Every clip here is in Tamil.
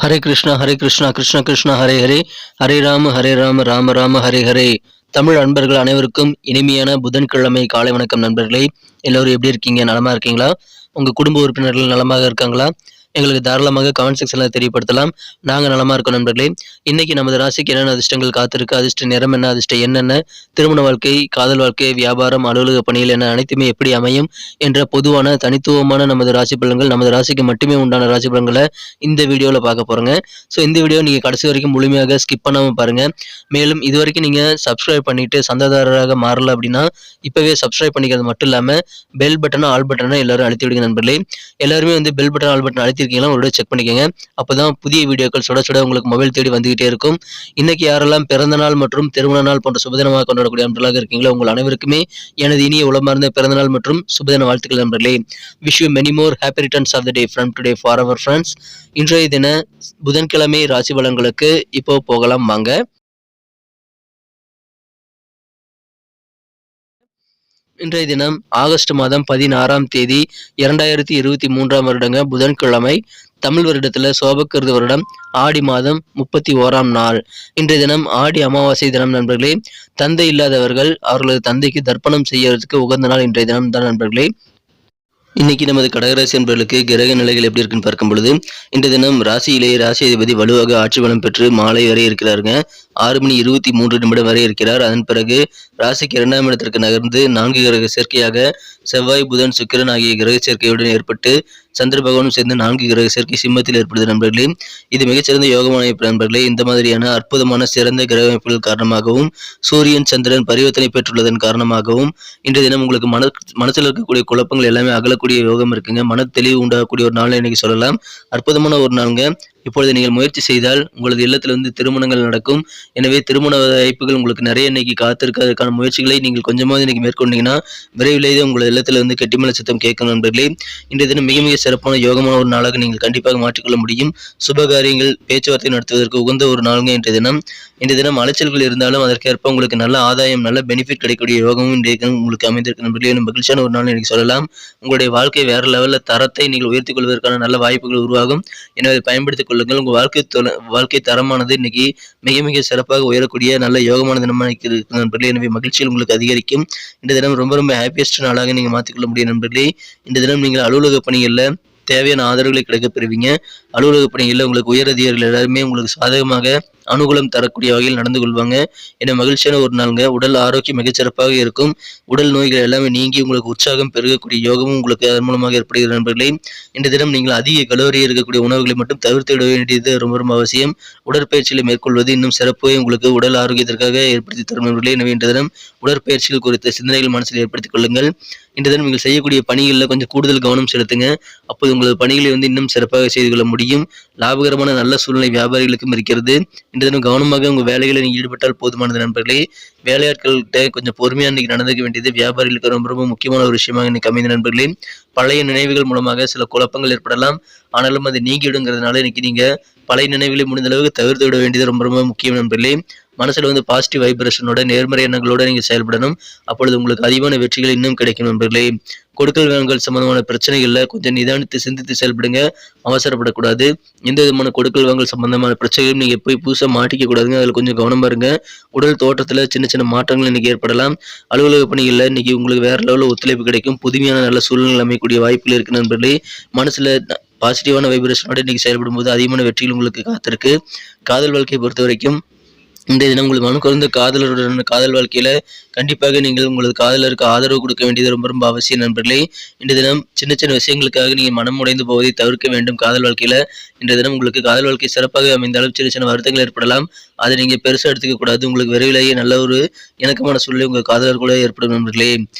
ஹரே கிருஷ்ணா கிருஷ்ண கிருஷ்ணா ஹரே ஹரே, ஹரே ராம ராம ராம ஹரே ஹரே. தமிழ் அன்பர்கள் அனைவருக்கும் இனிமையான புதன்கிழமை காலை வணக்கம் நண்பர்களே. எல்லோரும் எப்படி இருக்கீங்க? நலமா இருக்கீங்களா? உங்க குடும்ப உறுப்பினர்கள் நலமாக இருக்காங்களா? எங்களுக்கு தாராளமாக கமெண்ட் செக்ஷன்ல தெரியப்படுத்தலாம். நாங்க நலமா இருக்கோம் நண்பர்களே. இன்னைக்கு நமது ராசிக்கு என்னென்ன அதிர்ஷ்டங்கள் காத்திருக்கு, அதிர்ஷ்ட நிறம் என்ன, அதிர்ஷ்ட என்னென்ன, திருமண வாழ்க்கை, காதல் வாழ்க்கை, வியாபாரம், அலுவலக பணிகள் என அனைத்துமே எப்படி அமையும் என்ற பொதுவான தனித்துவமான நமது ராசி பலன்கள், நமது ராசிக்கு மட்டுமே உண்டான ராசி பலன்களை இந்த வீடியோவில் பார்க்க போறோங்க. ஸோ இந்த வீடியோ நீங்கள் கடைசி வரைக்கும் முழுமையாக ஸ்கிப் பண்ணாமல் பாருங்க. மேலும் இது வரைக்கும் நீங்கள் சப்ஸ்கிரைப் பண்ணிட்டு சந்தாதாரராக மாறல அப்படின்னா இப்போவே சப்ஸ்கிரைப் பண்ணிக்கிறது மட்டும் இல்லாமல் பெல் பட்டனை ஆல் பட்டனை எல்லாரும் அழுத்தி விடுங்க நண்பர்களே. எல்லாருமே வந்து பெல் பட்டன் ஆல் பட்டன் அழுத்திருக்கீங்களா ஒரு செக் பண்ணிக்கோங்க. அப்போதான் புதிய வீடியோக்கள் சுட சுட உங்களுக்கு மொபைல் தேடி வந்துகிட்டே இருக்கும். இன்னைக்கு யாரெல்லாம் பிறந்த நாள் மற்றும் திருமண நாள் போன்ற சுபதினமாக கொண்டாடக்கூடிய நண்பர்களாக இருக்கீங்களோ உங்கள் அனைவருக்குமே எனது இனிய உளமார்ந்த பிறந்த நாள் மற்றும் சுபதின வாழ்த்துக்கள் நண்பர்களே. Wish you many more happy returns of the day from today for our friends. இன்றைய தின புதன்கிழமை ராசி பலன்களுக்கு இப்போ போகலாம் வாங்க. இன்றைய தினம் ஆகஸ்ட் மாதம் 16ஆம் தேதி 2023ஆம் வருடங்க புதன்கிழமை. தமிழ் வருடத்துல சோபக்கிருது வருடம் ஆடி மாதம் 31ஆம் நாள். இன்றைய தினம் ஆடி அமாவாசை தினம் நண்பர்களே. தந்தை இல்லாதவர்கள் அவர்களது தந்தைக்கு தர்ப்பணம் செய்யறதுக்கு உகந்த நாள் இன்றைய தினம் தான் நண்பர்களே. இன்னைக்கு நமது கடகராசி என்பவர்களுக்கு கிரக நிலைகள் எப்படி இருக்குன்னு பார்க்கும் பொழுது இன்றைய தினம் ராசியிலேயே ராசி அதிபதி வலுவாக ஆட்சி பலம் பெற்று மாலை வரை இருக்கிறாருங்க. 6:23 வரை இருக்கிறார். அதன் பிறகு ராசிக்கு 2ஆம் இடத்திற்கு நகர்ந்து 4 கிரக சேர்க்கையாக செவ்வாய், புதன், சுக்கிரன் ஆகிய கிரக சேர்க்கையுடன் ஏற்பட்டு சந்திர பகவானும் சேர்ந்து 4 கிரக சேர்க்கை சிம்மத்தில் ஏற்படுது நண்பர்களே. இது மிகச்சிறந்த யோகமான அமைப்பு நண்பர்களே. இந்த மாதிரியான அற்புதமான சிறந்த கிரக அமைப்புகள் காரணமாகவும் சூரியன் சந்திரன் பரிவர்த்தனை பெற்றுள்ளதன் காரணமாகவும் இன்றைய தினம் உங்களுக்கு மனசில் இருக்கக்கூடிய குழப்பங்கள் எல்லாமே அகலக்கூடிய யோகம் இருக்குங்க. மன தெளிவு உண்டாகக்கூடிய ஒரு நாள் இன்னைக்கு சொல்லலாம். அற்புதமான ஒரு நாளுங்க. இப்பொழுது நீங்கள் முயற்சி செய்தால் உங்களது இல்லத்தில் வந்து திருமணங்கள் நடக்கும். எனவே திருமண வாய்ப்புகள் உங்களுக்கு நிறைய இன்னைக்கு காத்திருக்கு. அதற்கான முயற்சிகளை நீங்கள் கொஞ்சமாவது இன்னைக்கு மேற்கொண்டீங்கன்னா விரைவிலேயே உங்களது இல்லத்தில் வந்து கெட்டிமலை சத்தம் கேட்கும் நண்பர்களே. இன்றைய தினம் மிக மிக சிறப்பான யோகமான ஒரு நாளாக நீங்கள் கண்டிப்பாக மாற்றிக்கொள்ள முடியும். சுபகாரியங்கள் பேச்சுவார்த்தை நடத்துவதற்கு உகந்த ஒரு நாளுங்க இன்றைய தினம். இன்றைய தினம் அலைச்சல்கள் இருந்தாலும் அதற்கேற்ப உங்களுக்கு நல்ல ஆதாயம், நல்ல பெனிஃபிட் கிடைக்கக்கூடிய யோகமும் இன்றைய தினம் உங்களுக்கு அமைந்திருக்கு நண்பர்களே. மகிழ்ச்சியான ஒரு நாள் எனக்கு சொல்லலாம். உங்களுடைய வாழ்க்கை வேற லெவலில் தரத்தை நீங்கள் உயர்த்திக் கொள்வதற்கான நல்ல வாய்ப்புகள் உருவாகும். எனவே பயன்படுத்திக் கொள்ளுங்கள். உங்கள் வாழ்க்கை தரமானது இன்னைக்கு மிக மிக சிறப்பாக உயரக்கூடிய நல்ல யோகமான தினமாக இருக்கு நண்பர்களே. எனவே மகிழ்ச்சியில் உங்களுக்கு அதிகரிக்கும். இந்த தினம் ரொம்ப ரொம்ப ஹாப்பியஸ்ட் நாளாக நீங்க மாற்றிக்கொள்ள முடியும் நண்பர்களே. இந்த தினம் நீங்கள் அலுவலக பணிகளில் தேவையான ஆதரவுகளை கிடைக்க பெறுவீங்க. அலுவலக பணிகளில் உங்களுக்கு உயர் அதிகாரிகள் எல்லாருமே உங்களுக்கு சாதகமாக அனுகூலம் தரக்கூடிய வகையில் நடந்து கொள்வாங்க. என மகிழ்ச்சியான ஒரு நாளுங்க. உடல் ஆரோக்கியம் மிகச்சிறப்பாக இருக்கும். உடல் நோய்கள் எல்லாமே நீங்கி உங்களுக்கு உற்சாகம் பெருகக்கூடிய யோகமும் உங்களுக்கு அதன் மூலமாக ஏற்படுகிறது நண்பர்களே. இந்த தினம் நீங்கள் அதிக கலோரி இருக்கக்கூடிய உணவுகளை மட்டும் தவிர்த்து விட வேண்டியது ரொம்ப ரொம்ப அவசியம். உடற்பயிற்சிகளை மேற்கொள்வது இன்னும் சிறப்பு உங்களுக்கு உடல் ஆரோக்கியத்திற்காக ஏற்படுத்தி தரும் நண்பர்களே. எனவே இன்று தினம் உடற்பயிற்சிகள் குறித்த சிந்தனைகள் மனசில் ஏற்படுத்திக் கொள்ளுங்கள். இன்று தினம் நீங்கள் செய்யக்கூடிய பணிகளில் கொஞ்சம் கூடுதல் கவனம் செலுத்துங்க. அப்போது உங்களது பணிகளை வந்து இன்னும் சிறப்பாக செய்து கொள்ள முடியும். லாபகரமான நல்ல சூழ்நிலை வியாபாரிகளுக்கும் இருக்கிறது. இன்று தினம் கவனமாக உங்கள் வேலைகளை நீங்கள் ஈடுபட்டால் போதுமானது நண்பர்களே. வேலையாட்கள்கிட்ட கொஞ்சம் பொறுமையாக இன்னைக்கு நடந்துக்க வேண்டியது வியாபாரிகளுக்கு ரொம்ப ரொம்ப முக்கியமான ஒரு விஷயமாக இன்னைக்கு அமைந்த நண்பர்களே. பழைய நினைவுகள் மூலமாக சில குழப்பங்கள் ஏற்படலாம். ஆனாலும் அது நீங்கிவிடுங்கிறதுனால இன்னைக்கு நீங்க பழைய நினைவுகளை முடிந்த அளவுக்கு தவிர்த்து விட வேண்டியது ரொம்ப ரொம்ப முக்கியம் நண்பர்களே. மனசுல வந்து பாசிட்டிவ் வைப்ரேஷனோட நேர்மறை எண்ணங்களோட நீங்க செயல்படணும். அப்பொழுது உங்களுக்கு அதிகமான வெற்றிகள் இன்னும் கிடைக்கும் நண்பர்களே. கொடுக்கல் வாங்கல் சம்பந்தமான பிரச்சனைகள்ல கொஞ்சம் நிதானித்து சிந்தித்து செயல்படுங்க. அவசரப்படக்கூடாது. எந்த விதமான கொடுக்கல் வாங்கல் சம்பந்தமான பிரச்சனைகளும் நீங்க போய் புதுசாக மாட்டிக்க கூடாதுங்க. அதுல கொஞ்சம் கவனமா இருங்க. உடல் தோற்றத்துல சின்ன சின்ன மாற்றங்கள் இன்னைக்கு ஏற்படலாம். அலுவலக பணிகள்ல இன்னைக்கு உங்களுக்கு வேற லெவலில் ஒத்துழைப்பு கிடைக்கும். புதுமையான நல்ல சூழ்நிலை அமையக்கூடிய வாய்ப்புகள் இருக்கு நண்பர்களே. மனசுல பாசிட்டிவான வைப்ரேஷனோட இன்னைக்கு செயல்படும் போது அதிகமான வெற்றிகள் உங்களுக்கு காத்திருக்கு. காதல் வாழ்க்கையை பொறுத்த வரைக்கும் இன்றைய தினம் உங்களுக்கு மனம் குறைந்த காதலருடன் காதல் வாழ்க்கையில கண்டிப்பாக நீங்கள் உங்களது காதலருக்கு ஆதரவு கொடுக்க வேண்டியது ரொம்ப ரொம்ப அவசியம் நண்பர்களே. இன்றைய தினம் சின்ன சின்ன விஷயங்களுக்காக நீங்கள் மனம் உடைந்து போவதை தவிர்க்க வேண்டும். காதல் வாழ்க்கையில இன்றைய தினம் உங்களுக்கு காதல் வாழ்க்கை சிறப்பாக அமைந்தாலும் சின்ன சின்ன வருத்தங்கள் ஏற்படலாம். அதை நீங்க பெருசாக எடுத்துக்க கூடாது. உங்களுக்கு விரைவிலேயே நல்ல ஒரு இணக்கமான சூழ்நிலை உங்கள் காதலர் கூட ஏற்படும் நண்பர்களே.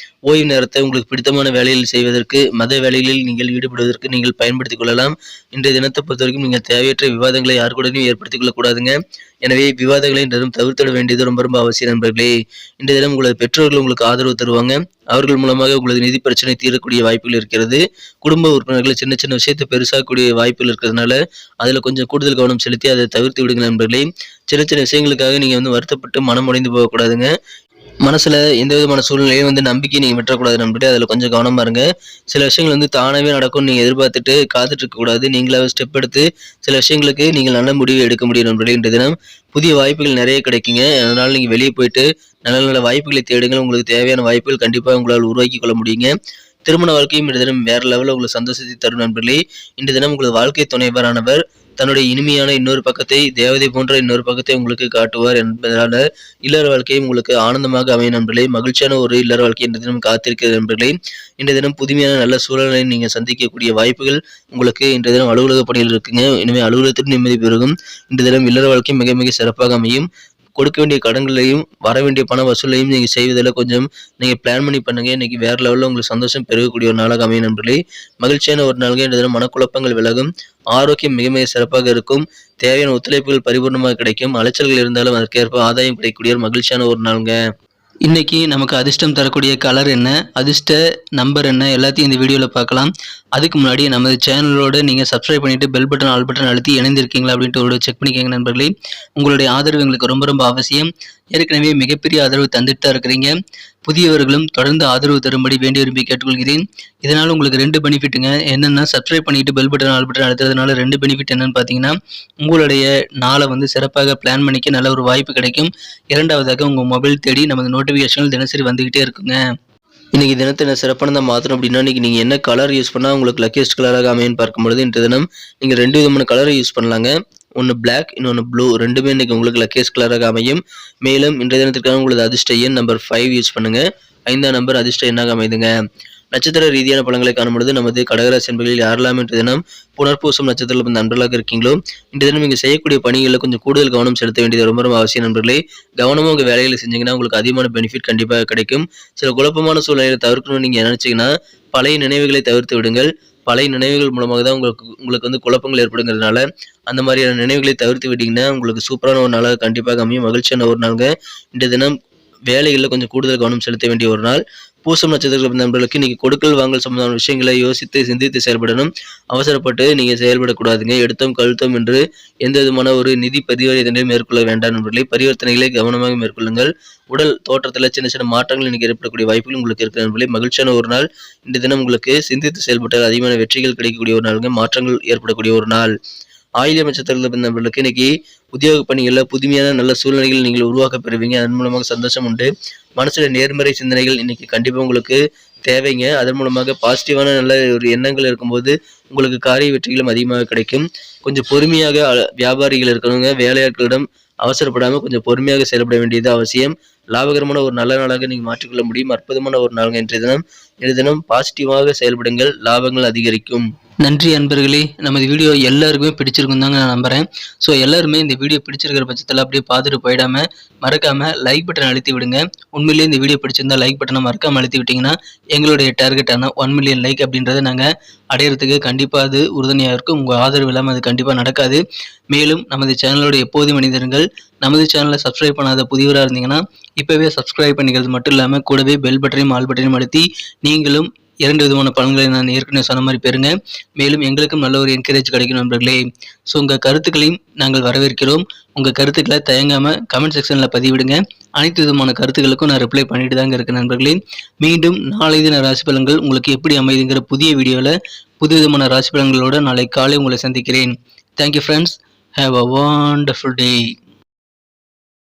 ஓய்வு நேரத்தை உங்களுக்கு பிடித்தமான வேலையில் செய்வதற்கு, மத வேலைகளில் நீங்கள் ஈடுபடுவதற்கு நீங்கள் பயன்படுத்திக் கொள்ளலாம். இன்றைய தினத்தை பொறுத்த வரைக்கும் நீங்கள் தேவையற்ற விவாதங்களை யார் கூடயும் ஏற்படுத்திக் கொள்ளக்கூடாதுங்க. எனவே விவாதங்களை தவிர்த்திட வேண்டியது ரொம்ப ரொம்ப அவசியம் நண்பர்களே. இன்றைய தினம் உங்களது பெற்றோர்கள் உங்களுக்கு ஆதரவு தருவாங்க. அவர்கள் மூலமாக உங்களது நிதி பிரச்சனை தீரக்கூடிய வாய்ப்புகள் இருக்கிறது. குடும்ப உறுப்பினர்கள் சின்ன சின்ன விஷயத்தை பெருசாகக்கூடிய வாய்ப்புகள் இருக்கிறதுனால அதுல கொஞ்சம் கூடுதல் கவனம் செலுத்தி அதை தவிர்த்து விடுங்க நண்பர்களே. சின்ன சின்ன விஷயங்களுக்காக நீங்க வந்து வருத்தப்பட்டு மனம் உடைந்து போகக்கூடாதுங்க. மனசுல எந்த விதமான சூழ்நிலையும் நம்பிக்கையை நீங்க விட்டுறக்கூடாது நண்பர்களே. அதுல கொஞ்சம் கவனமா இருங்க. சில விஷயங்கள் தானாவே நடக்கும்னு நீங்க எதிர்பார்த்துட்டு காத்துட்டு இருக்கக்கூடாது. நீங்களாவே ஸ்டெப் எடுத்து சில விஷயங்களுக்கு நீங்க நல்ல முடிவு எடுக்க முடியும் நண்பர்களே. இன்றைய தினம் புதிய வாய்ப்புகள் நிறைய கிடைக்குங்க. அதனால நீங்க வெளியே போயிட்டு நல்ல நல்ல வாய்ப்புகளை தேடுங்கள். உங்களுக்கு தேவையான வாய்ப்புகள் கண்டிப்பா உங்களால் உருவாக்கிக் கொள்ள முடியுங்க. திருமண வாழ்க்கையும் இன்றைய தினம் வேற லெவல்ல உங்களுக்கு சந்தோஷத்தை தரும் நண்பர்களே. இன்றைய தினம் உங்களது வாழ்க்கை துணைவரானவர் தன்னுடைய இனிமையான இன்னொரு பக்கத்தை, தேவதை போன்ற இன்னொரு பக்கத்தை உங்களுக்கு காட்டுவார் என்பதனால இல்லற வாழ்க்கையும் உங்களுக்கு ஆனந்தமாக அமையும் நண்பர்களே. மகிழ்ச்சியான ஒரு இல்லற வாழ்க்கை இன்றைய தினம் காத்திருக்கிறது நண்பர்களே. இன்றைய தினம் புதுமையான நல்ல சூழலை நீங்க சந்திக்கக்கூடிய வாய்ப்புகள் உங்களுக்கு இன்றைய தினம் அலுவலக பணியில் இருக்குங்க. எனவே அலுவலகத்தில் நிம்மதி பெருகும். இன்றைய தினம் இல்லற வாழ்க்கை மிக மிக சிறப்பாக அமையும். கொடுக்க வேண்டிய கடன்களையும் வர வேண்டிய பண வசூலையும் நீங்க செய்வதில் கொஞ்சம் நீங்க பிளான் பண்ணி பண்ணுங்க. இன்னைக்கு வேற லெவல்ல உங்களுக்கு சந்தோஷம் பெருகக்கூடிய ஒரு நாளாக அமையும் நண்பர்களே. மகிழ்ச்சியான ஒரு நாளுங்க. இன்றைய தினம் மனக்குழப்பங்கள் விலகும். ஆரோக்கியம் மிக மிக சிறப்பாக இருக்கும். தேவையான ஒத்துழைப்புகள் பரிபூர்ணமாக கிடைக்கும். அலைச்சல்கள் இருந்தாலும் அதற்கேற்ப ஆதாயம் கிடைக்கக்கூடிய ஒரு மகிழ்ச்சியான ஒரு நாளுங்க. இன்னைக்கு நமக்கு அதிர்ஷ்டம் தரக்கூடிய கலர் என்ன, அதிர்ஷ்ட நம்பர் என்ன, எல்லாத்தையும் இந்த வீடியோவில் பார்க்கலாம். அதுக்கு முன்னாடி நமது சேனலோட நீங்கள் சப்ஸ்கிரைப் பண்ணிட்டு பெல் பட்டன் ஆல் பட்டன் அழுத்தி இணைந்திருக்கீங்களா அப்படின்ட்டு ஒரு செக் பண்ணிக்கோங்க நண்பர்களே. உங்களுடைய ஆதரவு எங்களுக்கு ரொம்ப ரொம்ப அவசியம். ஏற்கனவே மிகப்பெரிய ஆதரவு தந்துட்டு தான் இருக்கிறீங்க. புதியவர்களும் தொடர்ந்து ஆதரவு தரும்படி வேண்டி விரும்பி கேட்டுக்கொள்கிறேன். இதனால் உங்களுக்கு 2 பெனிஃபிட்டுங்க. என்னென்னா சப்ஸ்கிரைப் பண்ணிட்டு பெல் பட்டன் ஆல் பட்டன் அழுத்துறதுனால 2 பெனிஃபிட் என்னன்னு பார்த்தீங்கன்னா, உங்களுடைய நாளை சிறப்பாக பிளான் பண்ணிக்க நல்ல ஒரு வாய்ப்பு கிடைக்கும். இரண்டாவதாக உங்கள் மொபைல் தேடி நமது நோட்டிஃபிகேஷன்கள் தினசரி வந்துகிட்டே இருக்குங்க. இன்னைக்கு தினத்தை என்ன சிறப்பானதாக மாற்றணும் அப்படின்னா, இன்னைக்கு நீங்கள் என்ன கலர் யூஸ் பண்ணால் உங்களுக்கு லக்கியஸ்ட் கலராக அமையன்னு பார்க்கும்பொழுது இன்றைய தினம் நீங்கள் 2 விதமான கலரை யூஸ் பண்ணலாங்க. ஒன்று பிளாக், இன்னொன்று ப்ளூ. ரெண்டுமே இன்னைக்கு உங்களுக்கு லக்கியஸ்ட் கலராக அமையும். மேலும் இன்றைய தினத்திற்காக உங்களது அதிர்ஷ்ட எண் நம்பர் 5 யூஸ் பண்ணுங்க. 5ஆம் நம்பர் அதிர்ஷ்ட எண்ணாக அமைதுங்க. நட்சத்திர ரீதியான பலன்களை காணும்பொழுது நமது கடகராசி என்பதில் யாரெல்லாம் இன்றைய தினம் புனர்பூசம் நட்சத்திரத்தில் நண்பர்களாக இருக்கீங்களோ இன்றைய தினம் நீங்கள் செய்யக்கூடிய பணிகளில் கொஞ்சம் கூடுதல் கவனம் செலுத்த வேண்டியது ரொம்ப ரொம்ப அவசியம் நண்பர்களே. கவனமாக உங்கள் வேலைகளை செஞ்சீங்கன்னா உங்களுக்கு அதிகமான பெனிஃபிட் கண்டிப்பாக கிடைக்கும். சில குழப்பமான சூழ்நிலையை தவிர்க்கணும்னு நீங்கள் நினைச்சீங்கன்னா பழைய நினைவுகளை தவிர்த்து விடுங்கள். பழைய நினைவுகள் மூலமாக தான் உங்களுக்கு குழப்பங்கள் ஏற்படுங்கிறதுனால அந்த மாதிரியான நினைவுகளை தவிர்த்து விட்டீங்கன்னா உங்களுக்கு சூப்பரான ஒரு நாளாக கண்டிப்பாக அமையும். மகிழ்ச்சியான ஒரு நாளுங்க. இன்றைய தினம் வேலைகளில் கொஞ்சம் கூடுதல் கவனம் செலுத்த வேண்டிய ஒரு நாள். பூசம் நட்சத்திர நண்பர்களுக்கு இன்னைக்கு கொடுக்கல் வாங்கல் சம்பந்தமான விஷயங்களை யோசித்து சிந்தித்து செயல்படணும். அவசரப்பட்டு நீங்க செயல்படக்கூடாதுங்க. எடுத்தோம் கழுத்தோம் என்று எந்த விதமான ஒரு நிதி பரிவர்த்தனை மேற்கொள்ள வேண்டாம் நண்பர்களே. பரிவர்த்தனைகளை கவனமாக மேற்கொள்ளுங்கள். உடல் தோற்றத்தில் சின்ன சின்ன மாற்றங்கள் இன்னைக்கு ஏற்படக்கூடிய வாய்ப்புகள் உங்களுக்கு இருக்கு நண்பர்களே. மகிழ்ச்சியான ஒரு நாள். இந்த தினம் உங்களுக்கு சிந்தித்து செயல்பட்டால் அதிகமான வெற்றிகள் கிடைக்கக்கூடிய ஒரு நாளுங்க. மாற்றங்கள் ஏற்படக்கூடிய ஒரு நாள். ஆயில்யம் நட்சத்திரத்தில் நண்பர்களுக்கு இன்னைக்கு உத்தியோக பணிகளில் புதுமையான நல்ல சூழ்நிலைகள் நீங்கள் உருவாக்க பெறுவீங்க. அதன் மூலமாக சந்தோஷம் உண்டு. மனசுல நேர்மறை சிந்தனைகள் இன்னைக்கு கண்டிப்பா உங்களுக்கு தேவைங்க. அதன் மூலமாக பாசிட்டிவான நல்ல ஒரு எண்ணங்கள் இருக்கும்போது உங்களுக்கு காரிய வெற்றிகளும் அதிகமாக கிடைக்கும். கொஞ்சம் பொறுமையாக வியாபாரிகள் இருக்கணுங்க. வேலையாட்களிடம் அவசரப்படாமல் கொஞ்சம் பொறுமையாக செயல்பட வேண்டியது அவசியம். லாபகரமான ஒரு நல்ல நாளாக நீங்க மாற்றிக்கொள்ள முடியும். அற்புதமான ஒரு நாளுங்க இன்றைய தினம் பாசிட்டிவாக செயல்படுங்கள். லாபங்கள் அதிகரிக்கும். நன்றி அன்பர்களே. நமது வீடியோ எல்லாருக்குமே பிடிச்சிருக்கும் தாங்க நான் நம்புறேன். ஸோ எல்லாருமே இந்த வீடியோ பிடிச்சிருக்கிற பட்சத்தில் அப்படியே பார்த்துட்டு போயிடாம மறக்காம லைக் பட்டன் அழுத்தி விடுங்க. உண்மையிலேயே இந்த வீடியோ பிடிச்சிருந்தா லைக் பட்டனை மறக்காம அழுத்தி விட்டீங்கன்னா எங்களுடைய டார்கெட்டான 1 மில்லியன் லைக் அப்படின்றத நாங்கள் அடையிறதுக்கு கண்டிப்பாக அது உறுதுணையாக இருக்கும். உங்கள் ஆதரவு இல்லாமல் அது கண்டிப்பாக நடக்காது. மேலும் நமது சேனலோட எப்போதும் மனிதர்கள் நமது சேனலை சப்ஸ்கிரைப் பண்ணாத புதியவராக இருந்தீங்கன்னா இப்போவே சப்ஸ்கிரைப் பண்ணிக்கிறது மட்டும் இல்லாமல் கூடவே பெல் பட்டனையும் ஆல் பட்டனையும் அழுத்தி நீங்களும் 2 விதமான பலன்களை நான் ஏற்கனவே சொன்ன மாதிரி பெறுங்க. மேலும் எங்களுக்கும் நல்ல ஒரு என்கரேஜ் கிடைக்கும் நண்பர்களே. ஸோ உங்கள் கருத்துக்களையும் நாங்கள் வரவேற்கிறோம். உங்கள் கருத்துக்களை தயங்காமல் கமெண்ட் செக்ஷனில் பதிவிடுங்க. அனைத்து விதமான கருத்துக்களுக்கும் நான் ரிப்ளை பண்ணிட்டு தாங்க இருக்கேன் நண்பர்களே. மீண்டும் நாளை தின ராசி பலன்கள் உங்களுக்கு எப்படி அமைதுங்கிற புதிய வீடியோவில் புது விதமான ராசி பலன்களோடு நாளை காலை உங்களை சந்திக்கிறேன். Thank you friends. Have a wonderful day.